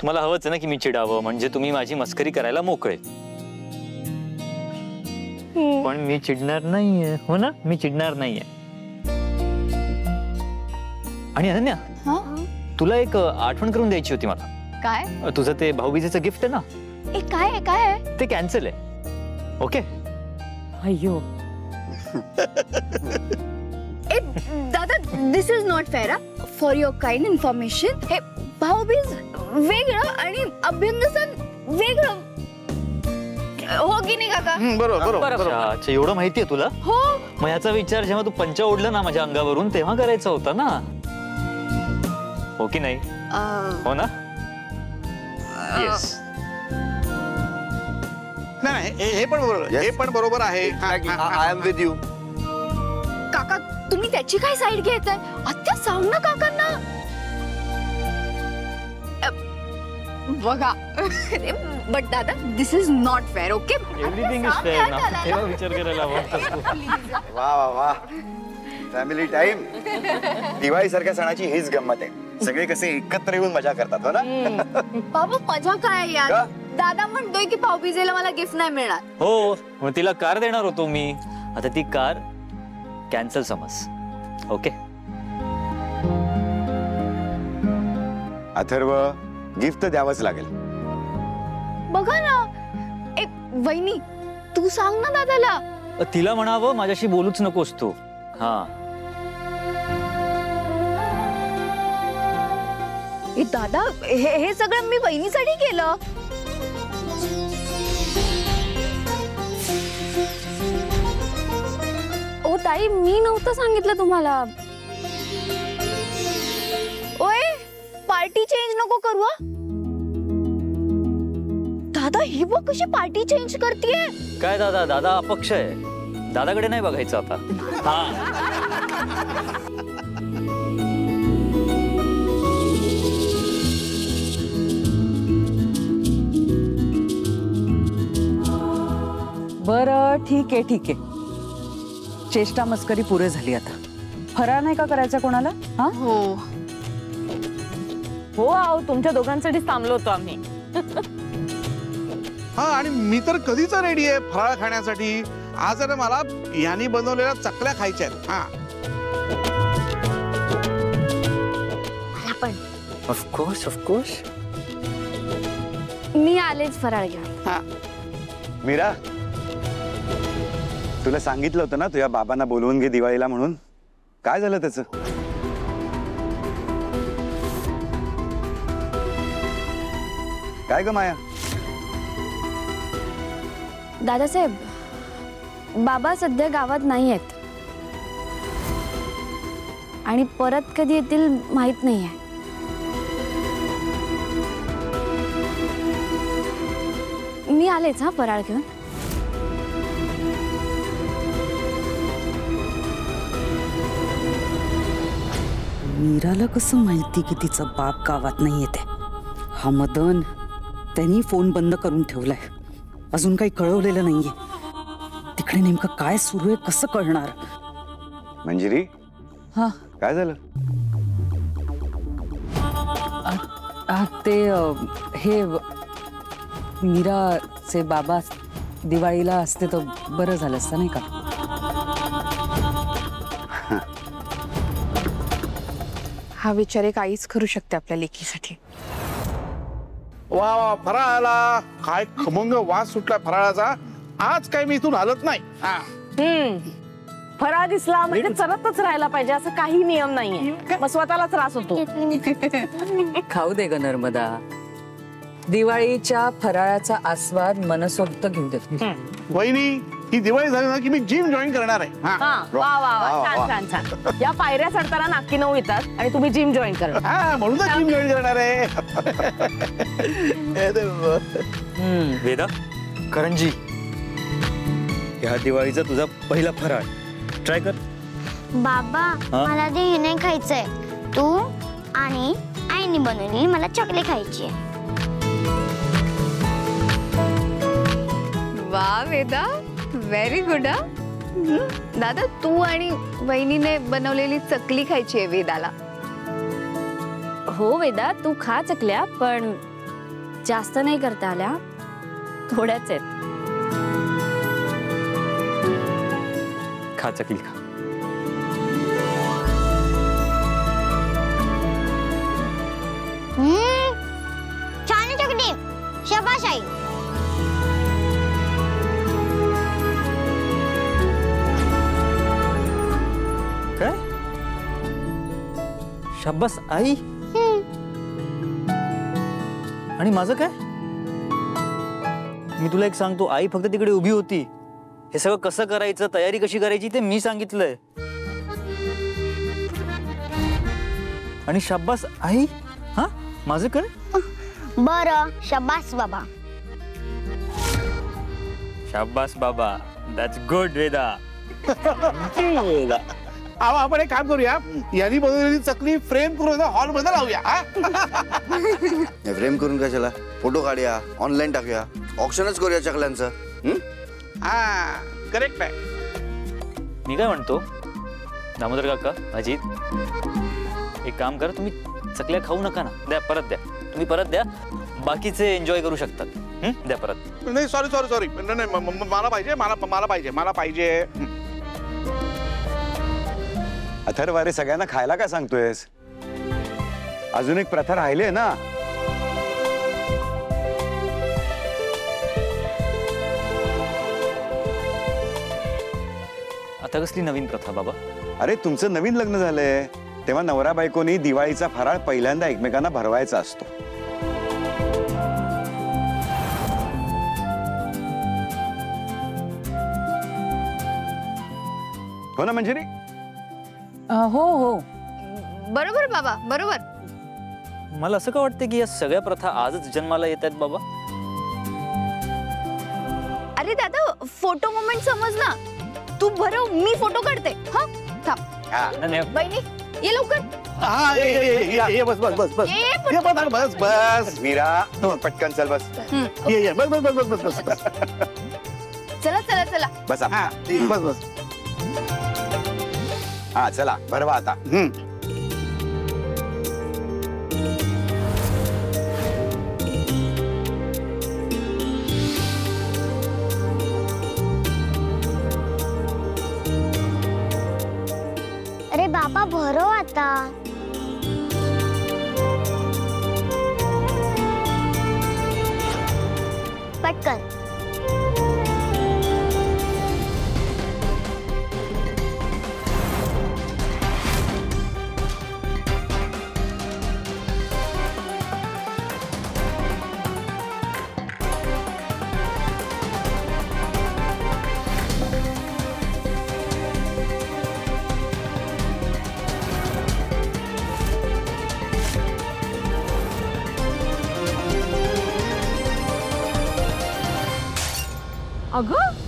तुम्हाला हवंच ना की मी चिडावं, म्हणजे तुम्ही माझी मस्करी करायला मोकळे. पण मी चिडणार नाहीये, हो ना? मी चिडणार नाहीये. आणि अनन्या, तुला एक आठवण करून द्यायची होती मला. काय? तुझं ते भाऊबीजेचं गिफ्ट आहे ना, काय आहे? ते कॅन्सल आहे. ओके? अय्यो दादा, this is not fair. For your kind information, हे भाऊबीज वेगळं आणि अभ्यंगसन वेगळं, हो की नाही काका? बरोबर. अच्छा, एवढं माहितीये तुला? हो. मग याचा विचार जेव्हा तू पंच ओढलं ना माझ्या अंगावरून तेव्हा करायचा होता ना, हो की नाही? हो ना? येस. नाही, हे पण बरोबर, हे पण बरोबर आहे. I am with you. काका, तुम्ही त्याची काय साईड घेताय? आत्या सांग ना काकांना. बघा, बट दादा, this is not fair. Okay, everything is fair ना. तेव्हा विचार करायला हवा. वा वा, फॅमिली टाइम. दिवाळी सारख्या सणाची हीच गंमत आहे. सगळे कसे एकत्र येऊन मजा करतात, हो ना? बाबा, मजा काय यार? दादा म्हणतोय की भाऊबीजेला मला गिफ्ट नाही मिळणार. हो, मग तिला कार देणार होतो मी. आता ती कार कॅन्सल समज. ओके? अथर्व, गिफ्ट द्यावंच लागेल. बघा ना, एक वहिनी, तू सांग ना दादाला. तिला म्हणावं माझ्याशी बोलूच नकोस तू. हा, दादा, हे सगळं मी बहिणीसाठी केलं. ओ ताई, मी नव्हतं सांगितलं तुम्हाला. ओय, पार्टी चेंज नको करू. दादा, ही बघ कशी पार्टी चेंज करतेय. काय दादा? दादा अपक्ष आहे. दादाकडे नाही बघायचं आता. हा, बरं, ठीक आहे. चेष्टा मस्करी पुरे झाली. आता फराळ नाही का करायचा कोणाला? हा हो, आहो, तुमच्या दोघांसाठीच थांबलो होतो आम्ही. हा, आणि मी तर कधीच रेडी आहे फराळ खाण्यासाठी. आज आहे ना, मला यांनी बनवलेल्या चकल्या खायच्या आहेत. हा, मला पण. ऑफकोर्स. मी आलेच फराळ घ्या. हा. मीरा, तुला सांगितलं होतं ना तुझ्या बाबांना बोलवून घे दिवाळीला म्हणून. काय झालं त्याचं? काय ग माया? दादासाहेब, बाबा सध्या गावात नाही आहेत आणि परत कधी येतील माहित नाहीये. मी आलेच हा फराळ घेऊन. मीराला कसं माहिती की तिचा बाप गावात नाही येते? हा मदन, त्यांनी फोन बंद करून ठेवलाय. अजून काही कळवलेलं नाहीये. तिकडे नेमकं काय सुरू आहे कसं कळणार? मंजिरी, हा, काय झालं? ते हे मीराचे बाबा दिवाळीला असते तर बरं झालं असतं नाही का? हा विचार एक आईच करू शकते आपल्या लेकीसाठी. वा वा, फराळाला काय खमंग वास सुटला फराळाचा. आज काय मी इथून हलत नाही. हा, फराळ दिसला म्हणजे चरतच राहायला पाहिजे असं काही नियम नाहीये. मग स्वतःला त्रास होतो. खाऊ दे ग नर्मदा. दिवाळीच्या फराळाचा आस्वाद मनसोक्त घेऊ दे. वहिनी, ही दिवाळी झाली ना की मी जिम जॉईन करणार आहे. हा, वा वा वा, छान. या पायऱ्या चढताना नाकी नऊ येतात आणि तुम्ही जिम जॉईन करा. हा, म्हणून तर जिम जॉईन करणार आहे. वेदा, करंजी, ह्या दिवाळीचा तुझा पहिला फराळ ट्राय कर. बाबा, मला ते हे नाही खायचंय. तू आणि आईने बनवलेली मला चॉकले खायची आहे. वा वेदा, व्हेरी गुड. दादा, तू आणि वहिनीने बनवलेली चकली खायची आहे वेदाला. हो वेदा, तू खा चकल्या, पण जास्त नाही करता आल्या, थोड्याच आहेत. खा चकली खा. छान आहे चकली. शाबास आई. काय? शाब्बास आई. आणि माझं काय? मी तुला एक सांगतो, आई फक्त तिकडे उभी होती. हे सगळं कसं करायचं, तयारी कशी करायची ते मी सांगितलंय. आणि शाब्बास आई. हा, माझं काय? बरं, शाबास बाबा. शाब्बास बाबा. That's good Veda. अहो, आपण एक काम करूया, यांनी बनवलेली चकली फ्रेम करून हॉल मध्ये लावूया. फ्रेम करून कशाला? फोटो काढूया, ऑनलाईन टाकूया, ऑप्शनच करूया चकल्यांचं. हा, करेक्ट आहे. मी काय म्हणतो, दामोदर काका, अजित, एक काम करा, तुम्ही चकल्या खाऊ नका ना. द्या, परत द्या. तुम्ही परत द्या, बाकीचे एन्जॉय करू शकतात. द्या परत. नाही, सॉरी सॉरी सॉरी, नाही, मला पाहिजे, मला पाहिजे, मला पाहिजे. अथर्व, अरे सगळ्यांना खायला का सांगतोयस? अजून एक प्रथा राहिली आहे ना. आता कसली नवीन प्रथा बाबा? अरे तुमचं नवीन लग्न झालंय तेव्हा नवरा बायकोनी दिवाळीचा फराळ पहिल्यांदा एकमेकांना भरवायचा असतो. हो ना मंजिरी? हो हो, बरोबर बाबा, बरोबर. मला असं का वाटतं की या सगळ्या प्रथा आजच जन्माला येत आहेत बाबा? अरे दादा, फोटो मोमेंट समज ना. तू भरव, मी फोटो काढते. हा, थांब. बहिणी, ये लवकर. हा, ये बस बस बस बस. ये, ये बस बस. मीरा, पटकन चल बस. ये बस बस बस बस बस. चला चला चला. बस हा, बस बस. हा, चला भरवा आता. अरे बाबा, भरव आता. पटकन. अगं